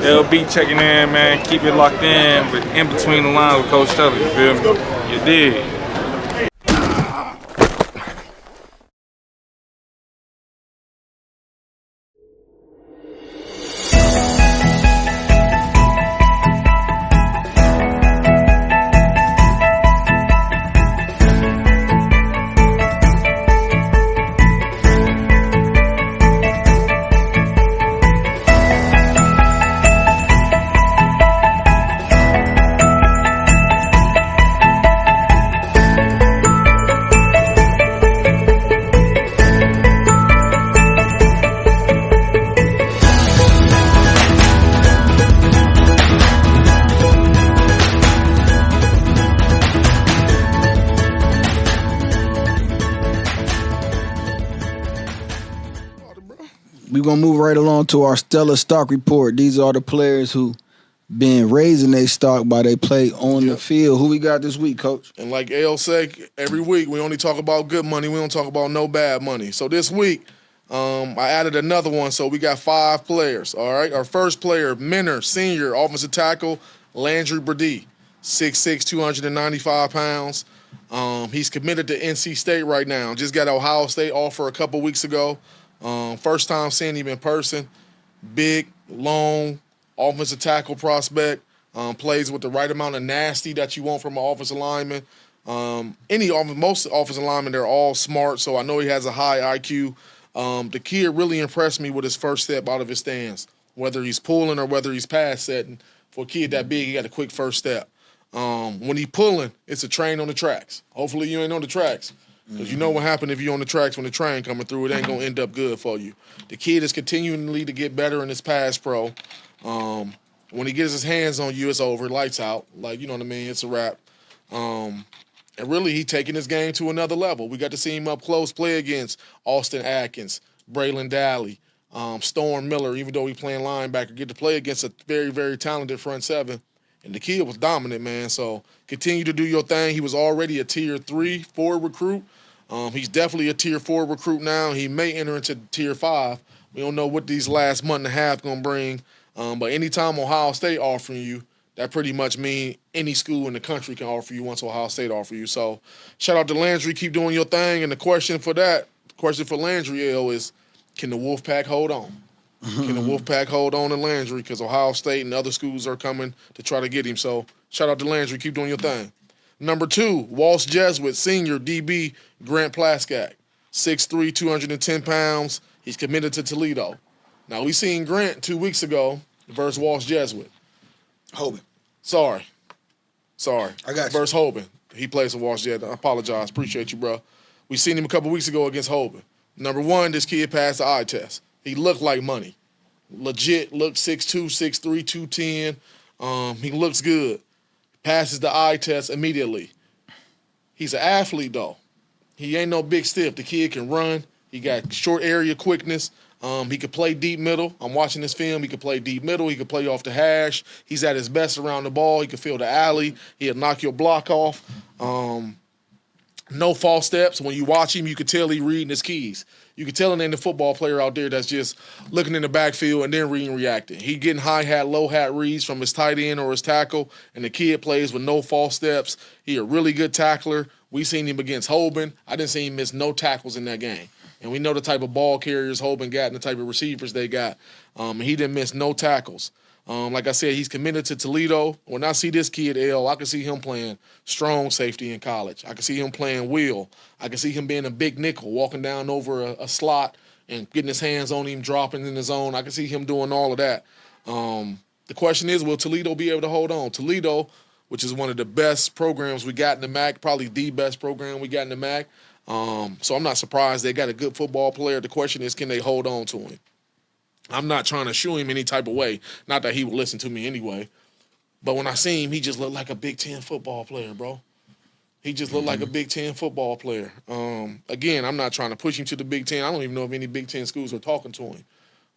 LB checking in, man. Keep it locked in, but in between the lines with Coach Stella. You feel me? You did. We're going to move right along to our Stella stock report. These are the players who been raising their stock by they play on the field. Who we got this week, Coach? And like L said, every week we only talk about good money. We don't talk about no bad money. So this week, I added another one. So we got 5 players, all right? Our first player, Minner, senior, offensive tackle, Landry Burdee, 6'6", 295 pounds. He's committed to NC State right now. Just got Ohio State offer a couple weeks ago. First time seeing him in person. Big, long, offensive tackle prospect. Plays with the right amount of nasty that you want from an offensive lineman. Most offensive linemen, they're all smart, so I know he has a high IQ. The kid really impressed me with his first step out of his stance, whether he's pulling or whether he's pass setting. For a kid that big, he got a quick first step. When he's pulling, it's a train on the tracks. Hopefully you ain't on the tracks. Because you know what happened if you're on the tracks when the train coming through, it ain't going to end up good for you. The kid is continually to get better in his pass pro. When he gets his hands on you, it's over. Lights out. Like, you know what I mean? It's a wrap. And really, he taking his game to another level. We got to see him up close play against Austin Atkins, Braylon Daly, Storm Miller, even though he playing linebacker, get to play against a very, very talented front seven. And the kid was dominant, man. So continue to do your thing. He was already a Tier 3 forward recruit. He's definitely a Tier 4 recruit now. He may enter into Tier 5. We don't know what these last month and a half going to bring. But anytime Ohio State offering you, that pretty much means any school in the country can offer you once Ohio State offer you. So shout out to Landry. Keep doing your thing. And the question for Landry, L, is can the Wolfpack hold on? Can the Wolfpack hold on to Landry? Because Ohio State and other schools are coming to try to get him. So shout out to Landry. Keep doing your thing. Number 2, Walsh Jesuit, senior DB, Grant Plaskak, 6'3", 210 pounds. He's committed to Toledo. Now, we seen Grant 2 weeks ago versus Walsh Jesuit. Hoban. Sorry. I got you. Versus Hoban. He plays for Walsh Jesuit. I apologize. Appreciate you, bro. We seen him a couple weeks ago against Hoban. Number 1, this kid passed the eye test. He looked like money. Legit, looked 6'2", 6'3", 210. He looks good. Passes the eye test immediately. He's an athlete, though. He ain't no big stiff. The kid can run. He got short area quickness. He could play deep middle. I'm watching this film. He could play deep middle. He could play off the hash. He's at his best around the ball. He could fill the alley. He'll knock your block off. No false steps. When you watch him, you can tell he reading his keys. You can tell it ain't a football player out there that's just looking in the backfield and then reading and reacting. He getting high hat, low hat reads from his tight end or his tackle, and the kid plays with no false steps. He a really good tackler. We seen him against Hoban. I didn't see him miss no tackles in that game. And we know the type of ball carriers Hoban got and the type of receivers they got. He didn't miss no tackles. Like I said, he's committed to Toledo. When I see this kid, L, I can see him playing strong safety in college. I can see him playing wheel. I can see him being a big nickel, walking down over a slot and getting his hands on him, dropping in the zone. I can see him doing all of that. The question is, will Toledo be able to hold on? Toledo, which is one of the best programs we got in the MAC, probably the best program we got in the MAC. So I'm not surprised they got a good football player. The question is, can they hold on to him? I'm not trying to shoo him any type of way. Not that he would listen to me anyway. But when I see him, he just looked like a Big Ten football player, bro. He just looked like a Big Ten football player. Again, I'm not trying to push him to the Big Ten. I don't even know if any Big Ten schools are talking to him.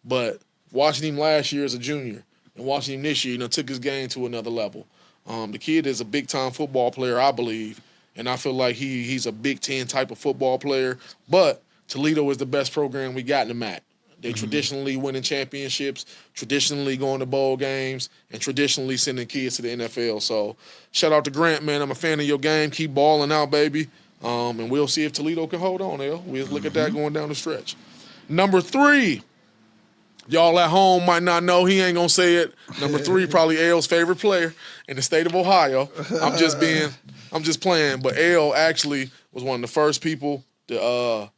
But watching him last year as a junior and watching him this year, took his game to another level. The kid is a big-time football player, I believe. And I feel like he's a Big Ten type of football player. But Toledo is the best program we got in the MAC. They traditionally winning championships, traditionally going to bowl games, and traditionally sending kids to the NFL. So shout out to Grant, man. I'm a fan of your game. Keep balling out, baby. And we'll see if Toledo can hold on, L. We'll look at that going down the stretch. Number 3. Y'all at home might not know. He ain't going to say it. Number 3, probably L's favorite player in the state of Ohio. I'm just playing. But L actually was one of the first people to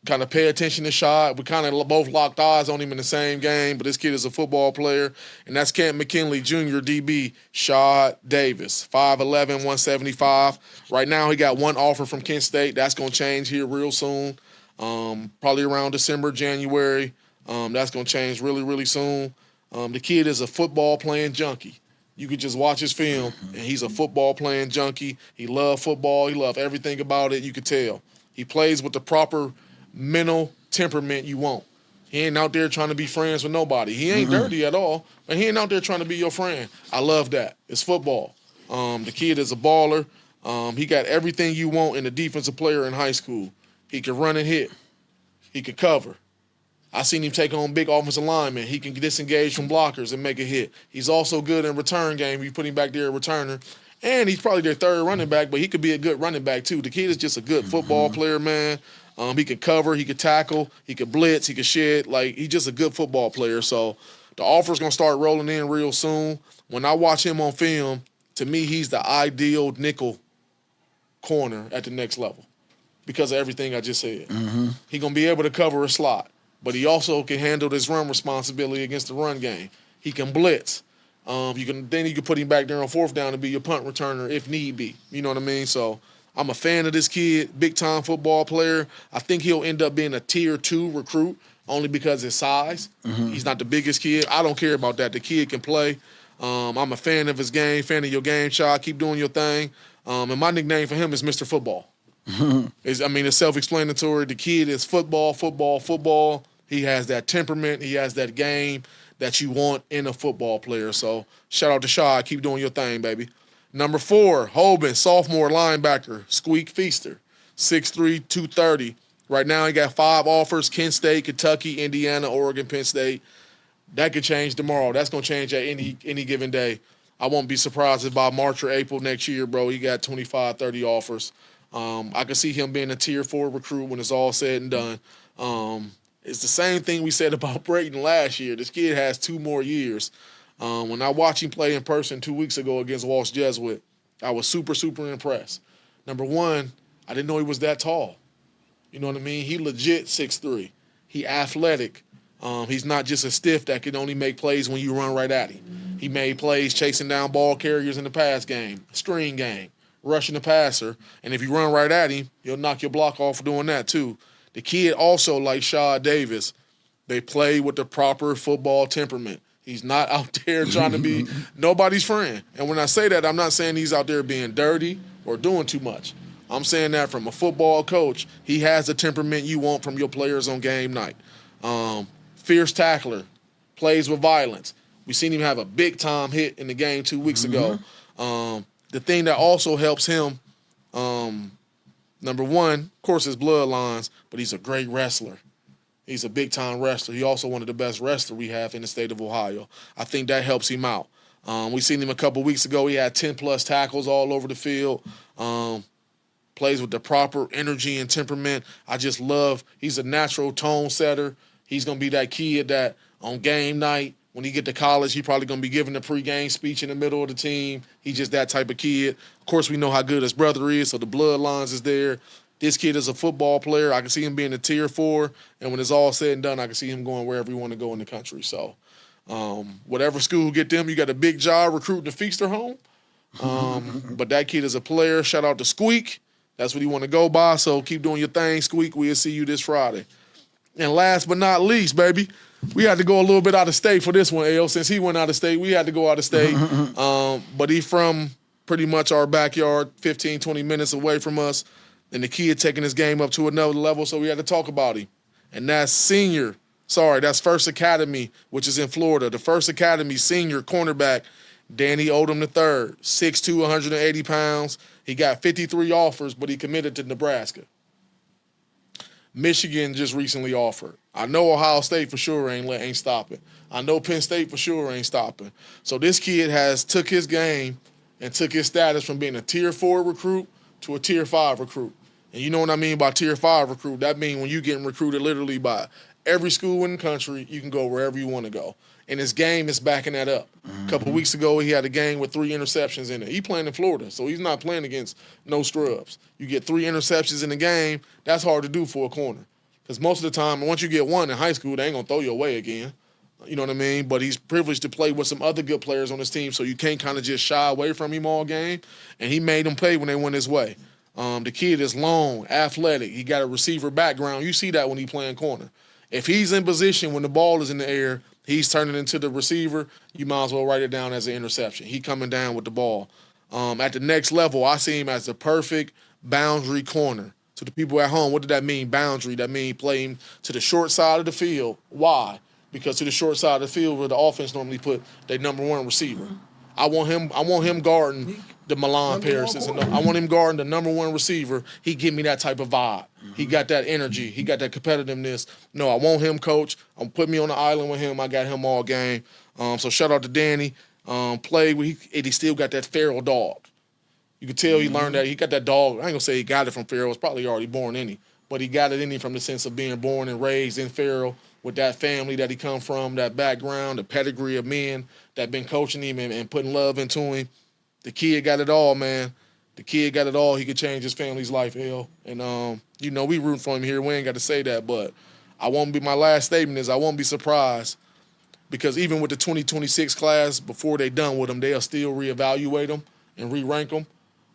kind of pay attention to Shad. We kind of both locked eyes on him in the same game, but this kid is a football player, and that's Camp McKinley Jr. DB, Shad Davis, 5'11", 175. Right now he got one offer from Kent State. That's going to change here real soon, probably around December, January. That's going to change really, really soon. The kid is a football-playing junkie. You could just watch his film, and he's a football-playing junkie. He loves football. He loves everything about it. You could tell. He plays with the proper mental temperament you want. He ain't out there trying to be friends with nobody. He ain't dirty at all, but he ain't out there trying to be your friend. I love that. It's football. The kid is a baller. He got everything you want in a defensive player in high school. He can run and hit. He can cover. I seen him take on big offensive linemen. He can disengage from blockers and make a hit. He's also good in return game. You put him back there at returner. And he's probably their third running back, but he could be a good running back too. The kid is just a good football player, man. He can cover, he can tackle, he can blitz, he can shed. Like, he's just a good football player. So the offer's going to start rolling in real soon. When I watch him on film, to me, he's the ideal nickel corner at the next level because of everything I just said. He's going to be able to cover a slot, but he also can handle this run responsibility against the run game. He can blitz. Then you can put him back there on fourth down to be your punt returner if need be. You know what I mean? So I'm a fan of this kid, big-time football player. I think he'll end up being a Tier 2 recruit only because of his size. He's not the biggest kid. I don't care about that. The kid can play. I'm a fan of his game, fan of your game, Shaw. Keep doing your thing. And my nickname for him is Mr. Football. It's self-explanatory. The kid is football, football, football. He has that temperament. He has that game that you want in a football player. So shout out to Shaw. Keep doing your thing, baby. Number 4, Hoban, sophomore linebacker, Squeak Feaster, 6'3", 230. Right now he got 5 offers, Kent State, Kentucky, Indiana, Oregon, Penn State. That could change tomorrow. That's going to change at any given day. I won't be surprised if by March or April next year, bro, he got 25, 30 offers. I could see him being a Tier 4 recruit when it's all said and done. It's the same thing we said about Brayton last year. This kid has 2 more years. When I watched him play in person 2 weeks ago against Walsh Jesuit, I was super, super impressed. Number 1, I didn't know he was that tall. You know what I mean? He legit 6'3". He athletic. He's not just a stiff that can only make plays when you run right at him. He made plays chasing down ball carriers in the pass game, screen game, rushing the passer. And if you run right at him, he'll knock your block off for doing that too. The kid also, like Shad Davis, they play with the proper football temperament. He's not out there trying to be nobody's friend. And when I say that, I'm not saying he's out there being dirty or doing too much. I'm saying that from a football coach. He has the temperament you want from your players on game night. Fierce tackler, plays with violence. We seen him have a big-time hit in the game 2 weeks ago. The thing that also helps him, number 1, of course, his bloodlines, but he's a great wrestler. He's a big-time wrestler. He's also one of the best wrestlers we have in the state of Ohio. I think that helps him out. We seen him a couple weeks ago. He had 10-plus tackles all over the field. Plays with the proper energy and temperament. I just love – he's a natural tone setter. He's going to be that kid that on game night, when he get to college, he probably going to be giving a pregame speech in the middle of the team. He's just that type of kid. Of course, we know how good his brother is, so the bloodlines is there. This kid is a football player. I can see him being a Tier 4, and when it's all said and done, I can see him going wherever he want to go in the country. So whatever school get them, you got a big job recruiting the Feaster home. But that kid is a player. Shout out to Squeak. That's what he want to go by, so keep doing your thing, Squeak. We'll see you this Friday. And last but not least, baby, we had to go a little bit out of state for this one, L. Since he went out of state, we had to go out of state. But he from pretty much our backyard, 15, 20 minutes away from us. And the kid taking his game up to another level, so we had to talk about him. And that's that's First Academy, which is in Florida. The First Academy senior cornerback, Danny Odom III, 6'2", 180 pounds. He got 53 offers, but he committed to Nebraska. Michigan just recently offered. I know Ohio State for sure ain't stopping. I know Penn State for sure ain't stopping. So this kid has took his game and took his status from being a tier 4 recruit to a tier 5 recruit. And you know what I mean by tier 5 recruit? That means when you getting recruited literally by every school in the country, you can go wherever you want to go. And his game is backing that up. A couple of weeks ago, he had a game with 3 interceptions in it. He playing in Florida, so he's not playing against no scrubs. You get 3 interceptions in the game, that's hard to do for a corner. Because most of the time, once you get one in high school, they ain't going to throw you away again. You know what I mean? But he's privileged to play with some other good players on his team, so you can't kind of just shy away from him all game. And he made them pay when they went his way. The kid is long, athletic. He got a receiver background. You see that when he playing corner. If he's in position when the ball is in the air, he's turning into the receiver, you might as well write it down as an interception. He coming down with the ball. At the next level, I see him as the perfect boundary corner. To the people at home, what did that mean, boundary? That means playing to the short side of the field. Why? Because to the short side of the field where the offense normally put their number 1 receiver. I want him guarding the Milan Paris's. I want him guarding the number 1 receiver. He give me that type of vibe. He got that energy. He got that competitiveness. No, I want him, coach. Put me on the island with him. I got him all game. So shout out to Danny. Played with and he still got that feral dog. You could tell he learned that. He got that dog. I ain't gonna say he got it from Farrell. It's probably already born in him. But he got it in him from the sense of being born and raised in Farrell with that family that he come from, that background, the pedigree of men that been coaching him and putting love into him. The kid got it all, man. The kid got it all. He could change his family's life, hell. And, we rooting for him here. We ain't got to say that. But my last statement is I won't be surprised because even with the 2026 class, before they done with them, they'll still reevaluate them and re-rank them.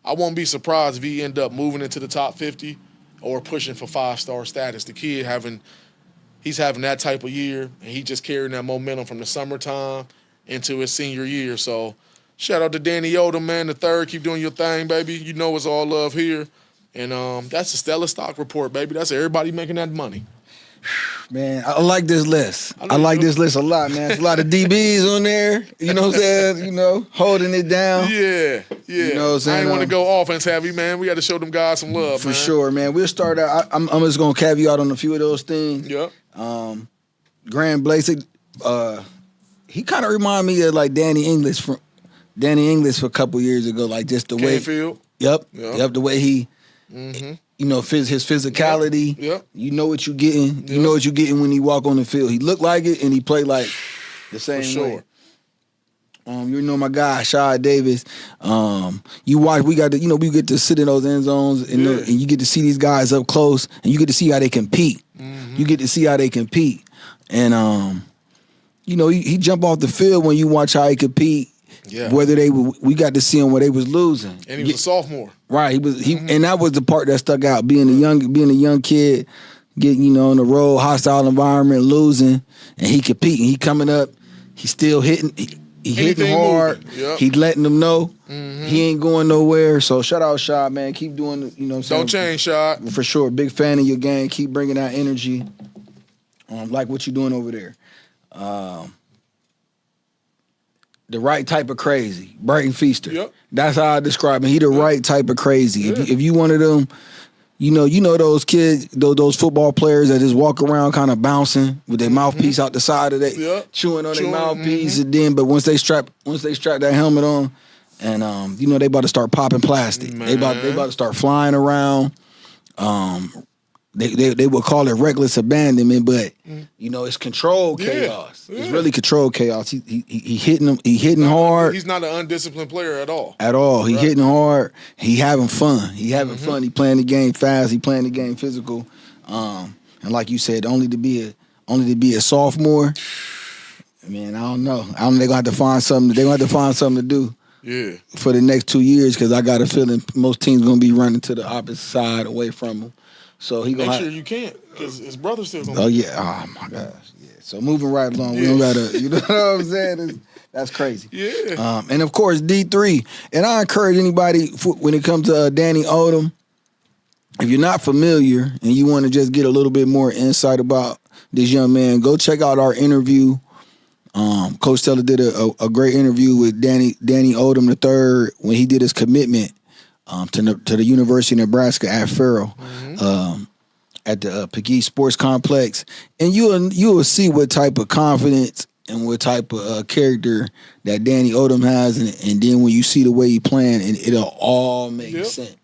I won't be surprised if he end up moving into the top 50 or pushing for 5-star status. The kid he's having that type of year, and he just carrying that momentum from the summertime into his senior year. So shout out to Danny Odom, man, the third. Keep doing your thing, baby. You know it's all love here. And that's the Stella stock report, baby. That's everybody making that money. Man, I like this list. I like this list a lot, man. There's a lot of DBs on there. You know what I'm saying? Holding it down. Yeah. You know what I'm saying? I ain't want to go offense heavy, man. We got to show them guys some love, for sure, man. We'll start out. I'm just going to caveat on a few of those things. Yep. Graham Blasek, he kind of reminded me of like Danny English for a couple years ago, like just the way. Canfield. Yep. The way he. Mm-hmm. His physicality. Yep. You know what you're getting. You know what you're getting when he walk on the field. He looked like it and he played like the same way. You know my guy, Shad Davis. You watch. We get to sit in those end zones and you get to see these guys up close and you get to see how they compete. Mm-hmm. You get to see how they compete, and he jump off the field when you watch how he compete. Yeah. We got to see him where they was losing, and he was a sophomore. Right. And that was the part that stuck out. Being a young kid, getting in the road, hostile environment, losing, and he competing. He coming up. He still hitting. He hitting hard. Yep. He letting them know he ain't going nowhere. So shout out Shad, man. Keep doing. Don't change, Shad. For sure. Big fan of your game. Keep bringing that energy. Like what you doing over there. The right type of crazy. Brighton Feaster. Yep. That's how I describe him. He the right type of crazy. Yeah. If you one of them, you know those kids, those football players that just walk around kind of bouncing with their mouthpiece out the side of their chewing on their mouthpiece, and then but once they strap that helmet on, and they about to start popping plastic. Man. They about to start flying around. They would call it reckless abandonment, but it's controlled chaos. Yeah. It's really controlled chaos. He hitting them. He hitting hard. He's not an undisciplined player at all. He hitting hard. He having fun. He having fun. He playing the game fast. He playing the game physical. And like you said, only to be a sophomore. Man, I don't know. They're gonna have to find something. They're gonna have to find something to do. Yeah. For the next 2 years, because I got a feeling most teams gonna be running to the opposite side away from him. So he make sure you can't, because his brother's still gonna. Oh yeah! Oh my gosh! Yeah. So moving right along, we don't gotta. You know what I'm saying? That's crazy. Yeah. And of course D3. And I encourage anybody when it comes to Danny Odom, if you're not familiar and you want to just get a little bit more insight about this young man, go check out our interview. Coach Stella did a great interview with Danny Odom III when he did his commitment to the University of Nebraska at Farrell. at the Pegues Sports Complex, and you will see what type of confidence and what type of character that Danny Odom has, and then when you see the way he playing, and it'll all make sense.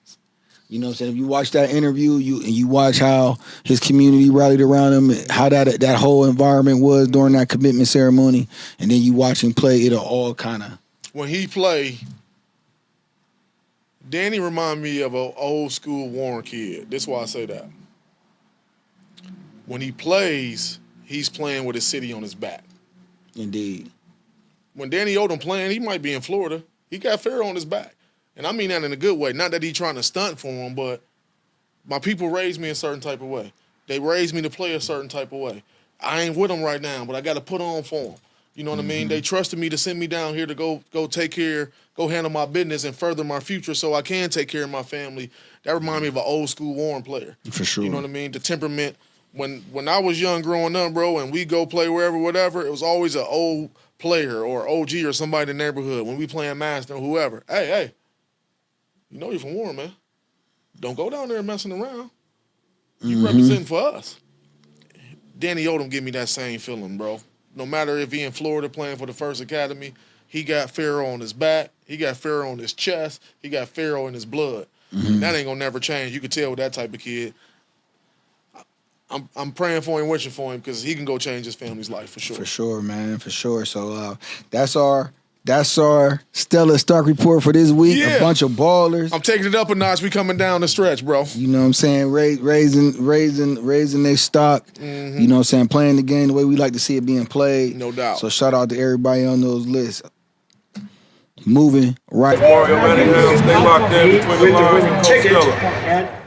You know what I'm saying? If you watch that interview, you watch how his community rallied around him, how that whole environment was during that commitment ceremony, and then you watch him play, it'll all kind of. When he play, Danny remind me of an old school Warren kid. That's why I say that. When he plays, he's playing with his city on his back. Indeed. When Danny Odom playing, he might be in Florida. He got Pharaoh on his back. And I mean that in a good way. Not that he's trying to stunt for him, but my people raised me a certain type of way. They raised me to play a certain type of way. I ain't with them right now, but I got to put on for them. You know what I mean? They trusted me to send me down here to go take care, go handle my business and further my future so I can take care of my family. That reminds me of an old school Warren player. For sure. You know what I mean? The temperament. When I was young growing up, bro, and we go play wherever, whatever, it was always an old player or OG or somebody in the neighborhood. When we playing Master or whoever, hey, you know you're from Warren, man. Don't go down there messing around. You representing for us. Danny Odom give me that same feeling, bro. No matter if he in Florida playing for the First Academy, he got Pharaoh on his back, he got Pharaoh on his chest, he got Pharaoh in his blood. And that ain't gonna never change. You can tell with that type of kid. I'm praying for him, wishing for him, because he can go change his family's life for sure. For sure, man, for sure. So that's our Stella Stark report for this week. Yeah. A bunch of ballers. I'm taking it up a notch. We coming down the stretch, bro. You know what I'm saying? Raising their stock. You know what I'm saying? Playing the game the way we like to see it being played. No doubt. So shout out to everybody on those lists. Moving right. Mario Manningham, stay locked in between the lines and Coach Stella.